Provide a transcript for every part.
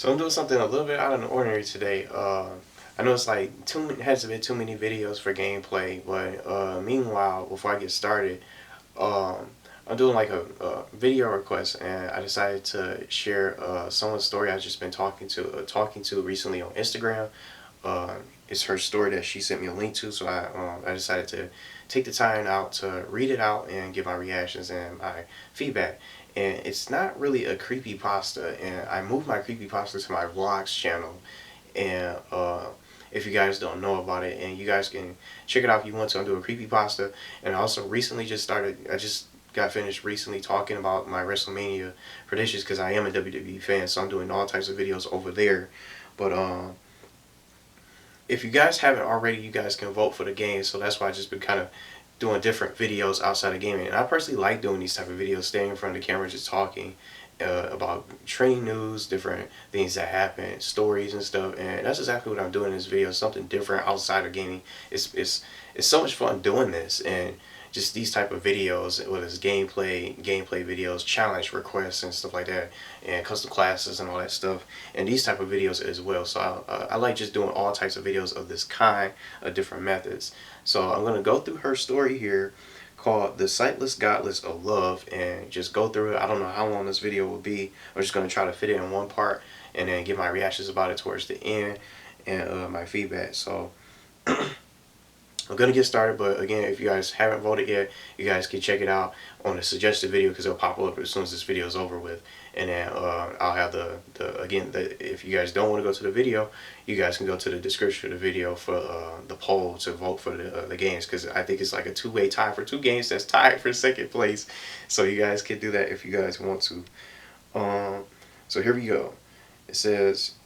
So I'm doing something a little bit out of the ordinary today. I know it's like hasn't been too many videos for gameplay, but meanwhile, before I get started, um, I'm doing like a video request, and I decided to share someone's story I've just been talking to recently on Instagram. Uh, it's her story that she sent me a link to, so I decided to take the time out to read it out and give my reactions and my feedback. And it's not really a creepy pasta, and I moved my creepy pasta to my vlogs channel. And if you guys don't know about it, and you guys can check it out if you want to, I'm doing creepy pasta. And I also recently I just got finished recently talking about my WrestleMania predictions because I am a WWE fan, so I'm doing all types of videos over there. But if you guys haven't already, you guys can vote for the game. So that's why I just been kind of doing different videos outside of gaming. And I personally like doing these type of videos, staying in front of the camera, just talking about training news, different things that happen, stories and stuff. And that's exactly what I'm doing in this video. Something different outside of gaming. It's so much fun doing this, and just these type of videos, whether it's gameplay videos, challenge requests and stuff like that, and custom classes and all that stuff, and these type of videos as well. So I like just doing all types of videos of this kind, of different methods. So I'm gonna go through her story here, called The Sightless Godless of Love, and just go through it. I don't know how long this video will be. I'm just gonna try to fit it in one part, and then give my reactions about it towards the end, and my feedback. So I'm gonna get started, but again, if you guys haven't voted yet, you guys can check it out on the suggested video because it'll pop up as soon as this video is over with. And then I'll have if you guys don't want to go to the video, you guys can go to the description of the video for the poll to vote for the games, because I think it's like a two-way tie for two games that's tied for second place. So you guys can do that if you guys want to. So here we go. It says,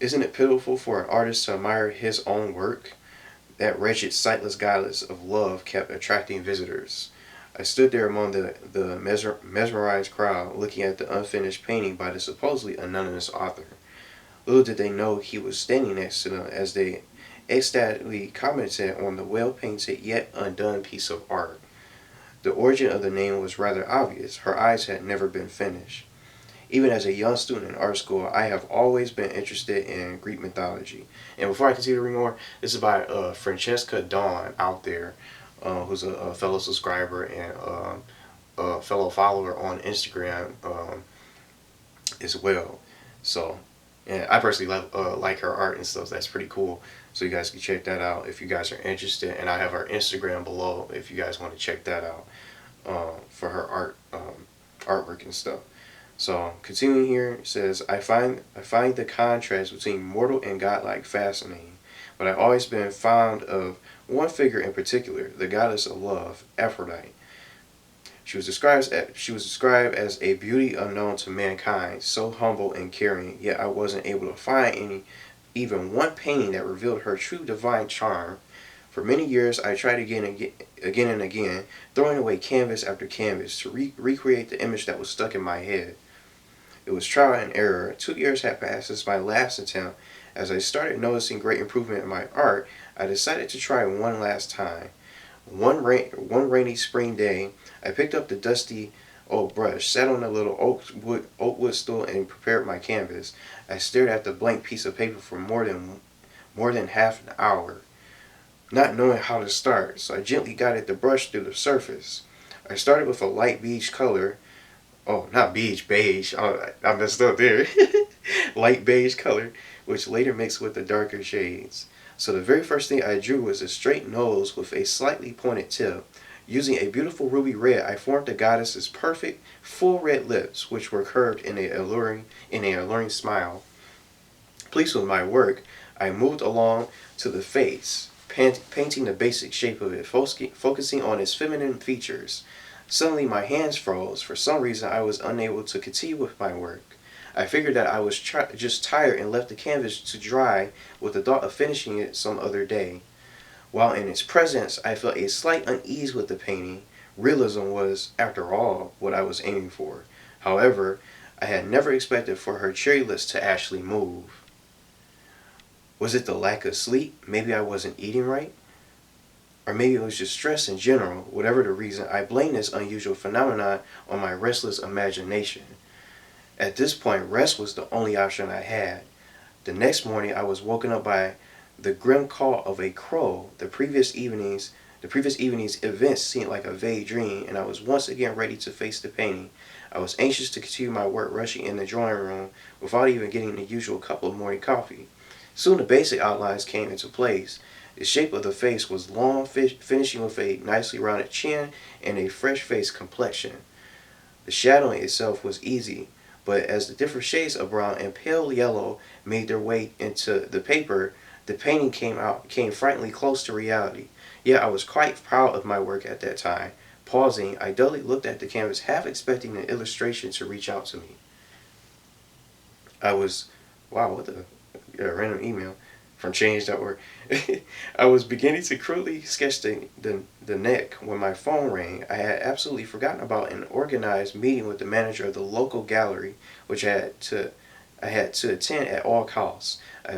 "Isn't it pitiful for an artist to admire his own work? That wretched sightless goddess of love kept attracting visitors. I stood there among the mesmerized crowd, looking at the unfinished painting by the supposedly anonymous author. Little did they know he was standing next to them as they ecstatically commented on the well-painted yet undone piece of art. The origin of the name was rather obvious. Her eyes had never been finished. Even as a young student in art school, I have always been interested in Greek mythology." And before I continue to read more, this is by Francesca Dawn out there, who's a fellow subscriber and a fellow follower on Instagram as well. So, and I personally like her art and stuff. So that's pretty cool. So you guys can check that out if you guys are interested. And I have her Instagram below if you guys want to check that out for her artwork and stuff. So continuing here, it says, I find the contrast between mortal and godlike fascinating, but I've always been fond of one figure in particular, the goddess of love, Aphrodite. She was described as a beauty unknown to mankind, so humble and caring, yet I wasn't able to find even one painting that revealed her true divine charm. For many years, I tried again and again, throwing away canvas after canvas to recreate the image that was stuck in my head. It was trial and error. 2 years had passed since my last attempt. As I started noticing great improvement in my art, I decided to try one last time. One rainy spring day, I picked up the dusty old brush, sat on a little oak wood stool, and prepared my canvas. I stared at the blank piece of paper for more than half an hour, not knowing how to start, so I gently guided the brush through the surface. I started with a light beige color. Oh, not beige. Oh, I messed up there. Light beige color, which later mixed with the darker shades. So the very first thing I drew was a straight nose with a slightly pointed tip. Using a beautiful ruby red, I formed the goddess's perfect, full red lips, which were curved in an alluring smile. Pleased with my work, I moved along to the face, painting the basic shape of it, focusing on its feminine features. Suddenly my hands froze. For some reason I was unable to continue with my work. I figured that I was just tired and left the canvas to dry with the thought of finishing it some other day. While in its presence, I felt a slight unease with the painting. Realism was, after all, what I was aiming for. However, I had never expected for her cherry lips to actually move. Was it the lack of sleep? Maybe I wasn't eating right? Or maybe it was just stress in general. Whatever the reason, I blamed this unusual phenomenon on my restless imagination. At this point, rest was the only option I had. The next morning, I was woken up by the grim call of a crow. The previous evening's events seemed like a vague dream, and I was once again ready to face the painting. I was anxious to continue my work, rushing in the drawing room without even getting the usual cup of morning coffee. Soon the basic outlines came into place. The shape of the face was long, finishing with a nicely rounded chin and a fresh-faced complexion. The shadowing itself was easy, but as the different shades of brown and pale yellow made their way into the paper, the painting came frighteningly close to reality. Yet I was quite proud of my work at that time. Pausing, I dully looked at the canvas, half expecting the illustration to reach out to me. I was, wow, what the, random email from change.org. I was beginning to crudely sketch the neck when my phone rang. I had absolutely forgotten about an organized meeting with the manager of the local gallery, which I had to attend at all costs. It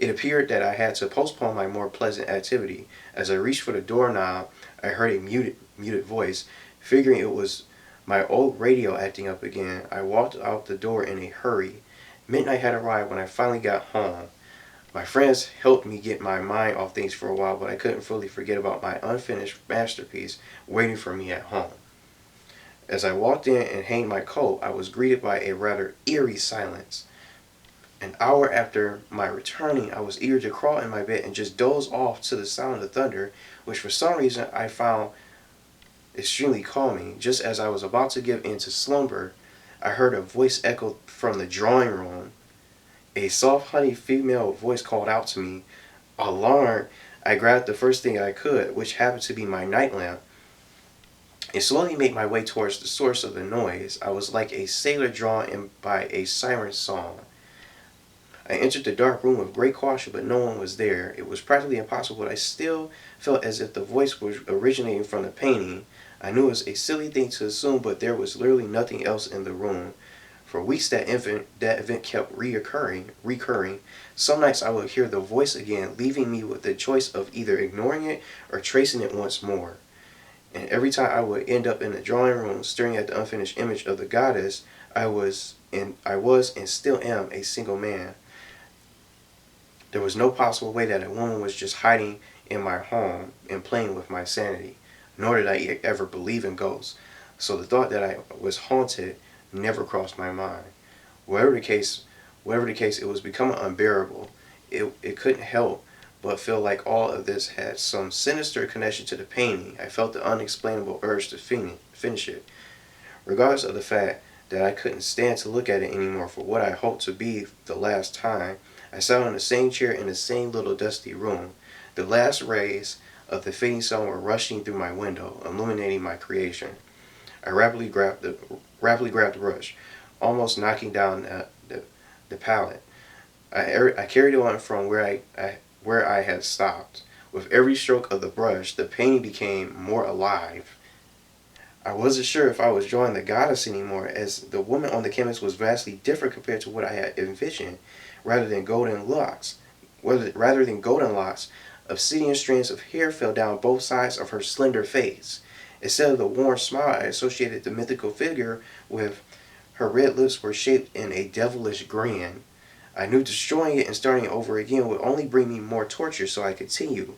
appeared that I had to postpone my more pleasant activity. As I reached for the doorknob, I heard a muted voice. Figuring it was my old radio acting up again, I walked out the door in a hurry. Midnight had arrived when I finally got home. My friends helped me get my mind off things for a while, but I couldn't fully forget about my unfinished masterpiece waiting for me at home. As I walked in and hanged my coat, I was greeted by a rather eerie silence. An hour after my returning, I was eager to crawl in my bed and just doze off to the sound of the thunder, which for some reason I found extremely calming. Just as I was about to give in to slumber, I heard a voice echo from the drawing room. A soft, honey female voice called out to me. Alarmed, I grabbed the first thing I could, which happened to be my night lamp, and slowly made my way towards the source of the noise. I was like a sailor drawn in by a siren song. I entered the dark room with great caution, but no one was there. It was practically impossible, but I still felt as if the voice was originating from the painting. I knew it was a silly thing to assume, but there was literally nothing else in the room. For weeks that event kept recurring. Some nights I would hear the voice again, leaving me with the choice of either ignoring it or tracing it once more. And every time I would end up in the drawing room staring at the unfinished image of the goddess, I was and still am a single man. There was no possible way that a woman was just hiding in my home and playing with my sanity, nor did I ever believe in ghosts. So the thought that I was haunted never crossed my mind. Whatever the case, it was becoming unbearable. It couldn't help but feel like all of this had some sinister connection to the painting. I felt the unexplainable urge to finish it, regardless of the fact that I couldn't stand to look at it anymore for what I hoped to be the last time. I sat on the same chair in the same little dusty room. The last rays of the fading sun were rushing through my window, illuminating my creation. I rapidly grabbed the brush, almost knocking down the palette. I carried on from where I had stopped. With every stroke of the brush, the painting became more alive. I wasn't sure if I was drawing the goddess anymore, as the woman on the canvas was vastly different compared to what I had envisioned. Rather than golden locks, obsidian strands of hair fell down both sides of her slender face. Instead of the warm smile I associated the mythical figure with, her red lips were shaped in a devilish grin. I knew destroying it and starting over again would only bring me more torture, so I continued.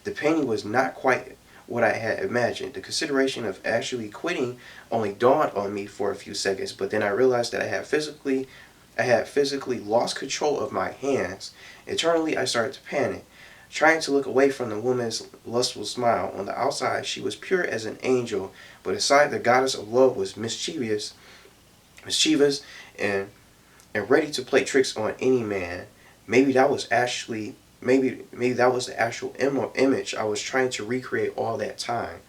The painting was not quite what I had imagined. The consideration of actually quitting only dawned on me for a few seconds, but then I realized that I had physically lost control of my hands. Internally, I started to panic, trying to look away from the woman's lustful smile. On the outside, she was pure as an angel, but inside, the goddess of love was mischievous, and ready to play tricks on any man. Maybe that was the actual image I was trying to recreate all that time.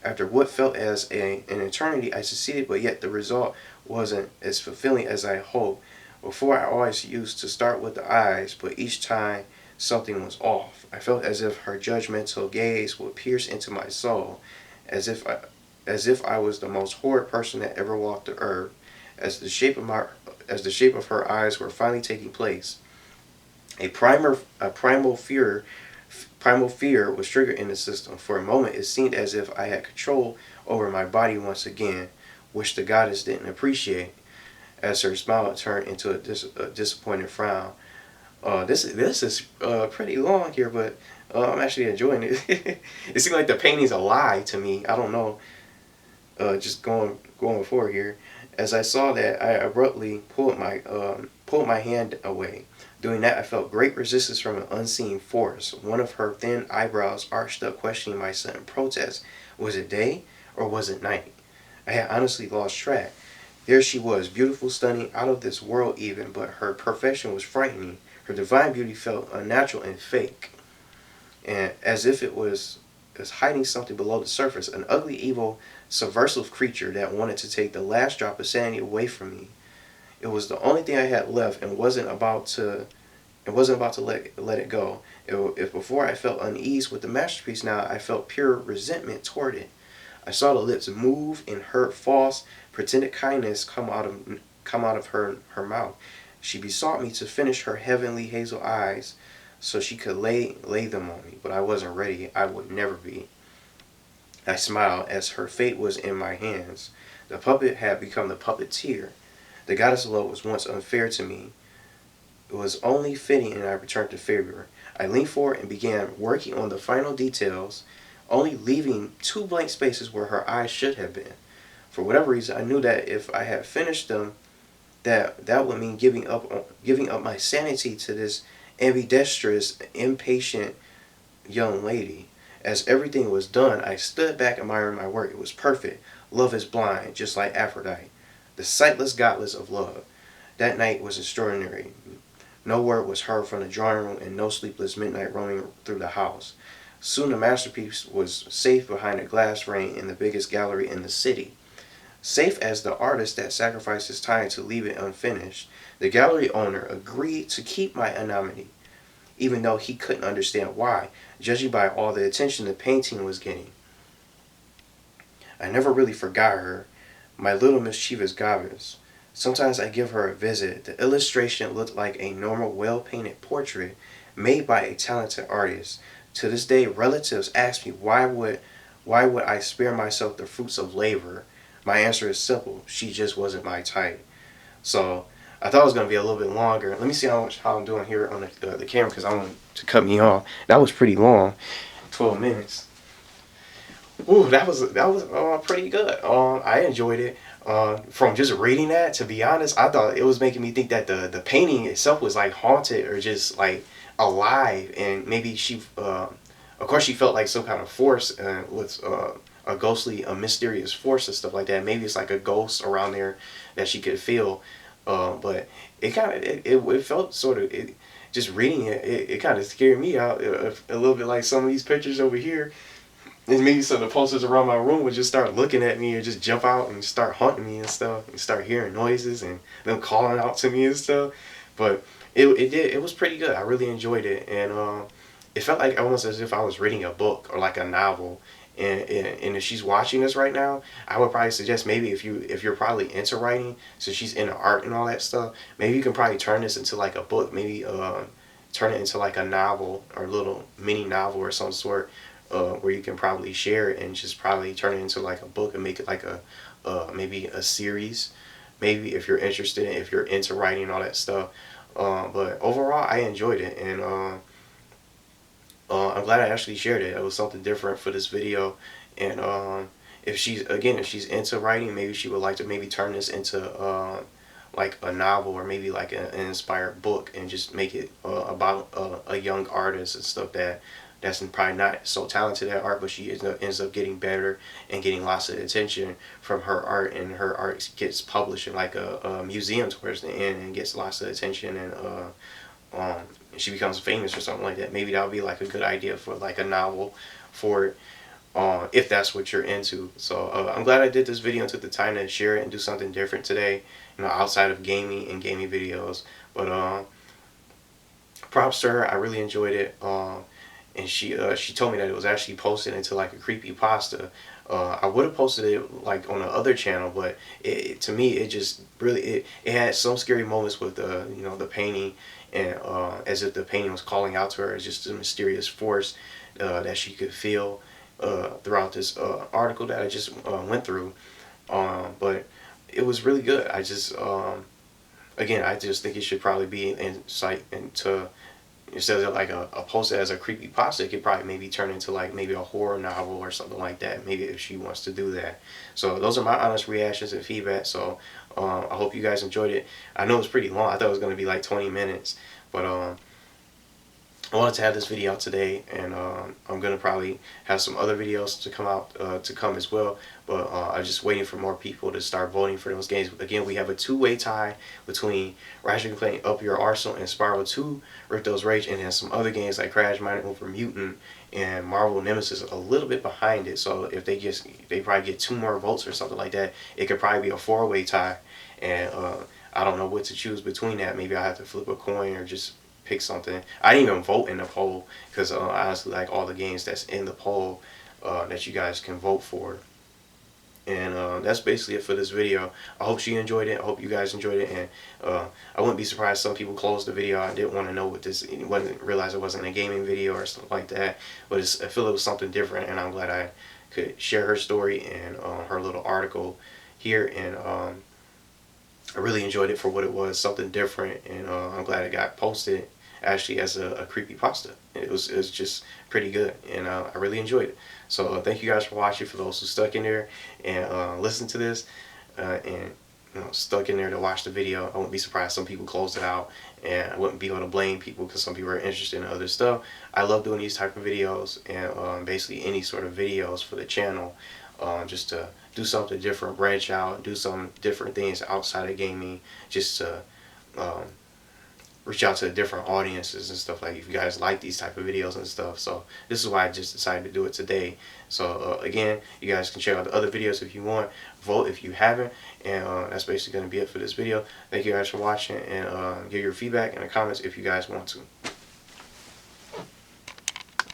After what felt as an eternity, I succeeded, but yet the result wasn't as fulfilling as I hoped. Before, I always used to start with the eyes, but each time something was off. I felt as if her judgmental gaze would pierce into my soul, as if I was the most horrid person that ever walked the earth. As the shape of her eyes were finally taking place, a primal fear was triggered in the system. For a moment, it seemed as if I had control over my body once again, which the goddess didn't appreciate. as her smile turned into a disappointed frown. This is pretty long here, but I'm actually enjoying it. It seems like the painting's a lie to me. I don't know. Just going forward here. As I saw that, I abruptly pulled my hand away. Doing that, I felt great resistance from an unseen force. One of her thin eyebrows arched up, questioning my sudden protest. Was it day or was it night? I had honestly lost track. There she was, beautiful, stunning, out of this world even, but her perfection was frightening. Her divine beauty felt unnatural and fake, and as if it was hiding something below the surface, an ugly, evil, subversive creature that wanted to take the last drop of sanity away from me. It was the only thing I had left, and wasn't about to let it go. If before I felt unease with the masterpiece, now I felt pure resentment toward it. I saw the lips move and heard false, pretended kindness come out of her mouth. She besought me to finish her heavenly hazel eyes so she could lay them on me, but I wasn't ready. I would never be. I smiled as her fate was in my hands. The puppet had become the puppeteer. The goddess of love was once unfair to me. It was only fitting, and I returned to favor. I leaned forward and began working on the final details, only leaving two blank spaces where her eyes should have been. For whatever reason, I knew that if I had finished them, that would mean giving up my sanity to this ambidextrous, impatient young lady. As everything was done, I stood back admiring my work. It was perfect. Love is blind, just like Aphrodite, the sightless goddess of love. That night was extraordinary. No word was heard from the drawing room, and no sleepless midnight roaming through the house. Soon the masterpiece was safe behind a glass frame in the biggest gallery in the city. Safe as the artist that sacrificed his time to leave it unfinished. The gallery owner agreed to keep my anonymity, even though he couldn't understand why, judging by all the attention the painting was getting. I never really forgot her, my little mischievous goddess. Sometimes I give her a visit. The illustration looked like a normal, well-painted portrait made by a talented artist. To this day, relatives ask me why would I spare myself the fruits of labor? My answer is simple. She just wasn't my type. So I thought it was going to be a little bit longer. Let me see how I'm doing here on the camera, because I want to cut me off. That was pretty long, 12 minutes. Ooh, that was pretty good. I enjoyed it. From just reading that, to be honest, I thought it was making me think that the painting itself was like haunted or just like alive, and maybe of course, she felt like some kind of force with a ghostly, a mysterious force and stuff like that. Maybe it's like a ghost around there that she could feel. But it felt sort of just reading it kind of scared me out a little bit, like some of these pictures over here. And maybe some of the posters around my room would just start looking at me or just jump out and start haunting me and stuff, and start hearing noises and them calling out to me and stuff. But it was pretty good. I really enjoyed it, and it felt like almost as if I was reading a book or like a novel. And if she's watching this right now, I would probably suggest, maybe if you're probably into writing, so she's into art and all that stuff, maybe you can probably turn this into like a book. Maybe turn it into like a novel or a little mini novel or some sort, where you can probably share it and just probably turn it into like a book and make it like a maybe a series. Maybe if you're interested in, if you're into writing and all that stuff. But overall, I enjoyed it, and I'm glad I actually shared it. It was something different for this video, and if she's into writing, maybe she would like to maybe turn this into like a novel, or maybe like an inspired book, and just make it about a young artist and stuff that's probably not so talented at art, but she ends up getting better and getting lots of attention from her art, and her art gets published in like a museum towards the end and gets lots of attention, and she becomes famous or something like that. Maybe that would be like a good idea for like a novel for it, if that's what you're into. So I'm glad I did this video and took the time to share it and do something different today, outside of gaming and gaming videos. But props to her. I really enjoyed it. And she told me that it was actually posted into like a creepypasta. I would have posted it like on the other channel, but to me it just really it had some scary moments with the painting, and as if the painting was calling out to her. It's just a mysterious force that she could feel throughout this article that I just went through. But it was really good. I just again, I just think it should probably be in sight into, instead of like a post as a creepy pasta, it could probably maybe turn into like maybe a horror novel or something like that. Maybe if she wants to do that. So those are my honest reactions and feedback. So I hope you guys enjoyed it. I know it's pretty long. I thought it was gonna be like 20 minutes, but I wanted to have this video out today, and I'm gonna probably have some other videos to come out to come as well. But I'm just waiting for more people to start voting for those games. Again, we have a two-way tie between Ratchet & Clank Up Your Arsenal and Spyro 2, Ripto's Rage, and then some other games like Crash Mining Over Mutant and Marvel Nemesis a little bit behind it. So if they probably get 2 more votes or something like that, it could probably be a 4-way tie. And I don't know what to choose between that. Maybe I'll have to flip a coin or just pick something. I didn't even vote in the poll because I honestly like all the games that's in the poll that you guys can vote for. And that's basically it for this video. I hope you enjoyed it. I hope you guys enjoyed it. And I wouldn't be surprised some people closed the video. I didn't want to know what this, wasn't realize it wasn't a gaming video or something like that. But I feel it was something different, and I'm glad I could share her story and her little article here. And I really enjoyed it for what it was, something different, and I'm glad it got posted actually as a creepypasta. It was just pretty good, and I really enjoyed it. So thank you guys for watching. For those who stuck in there and listened to this and stuck in there to watch the video, I wouldn't be surprised some people closed it out, and I wouldn't be able to blame people because some people are interested in other stuff. I love doing these type of videos, and basically any sort of videos for the channel, just to do something different, branch out, do some different things outside of gaming, just to um, reach out to different audiences and stuff. Like if you guys like these type of videos and stuff. So this is why I just decided to do it today. So again, you guys can check out the other videos if you want, vote if you haven't, and that's basically going to be it for this video. Thank you guys for watching, and give your feedback in the comments if you guys want to.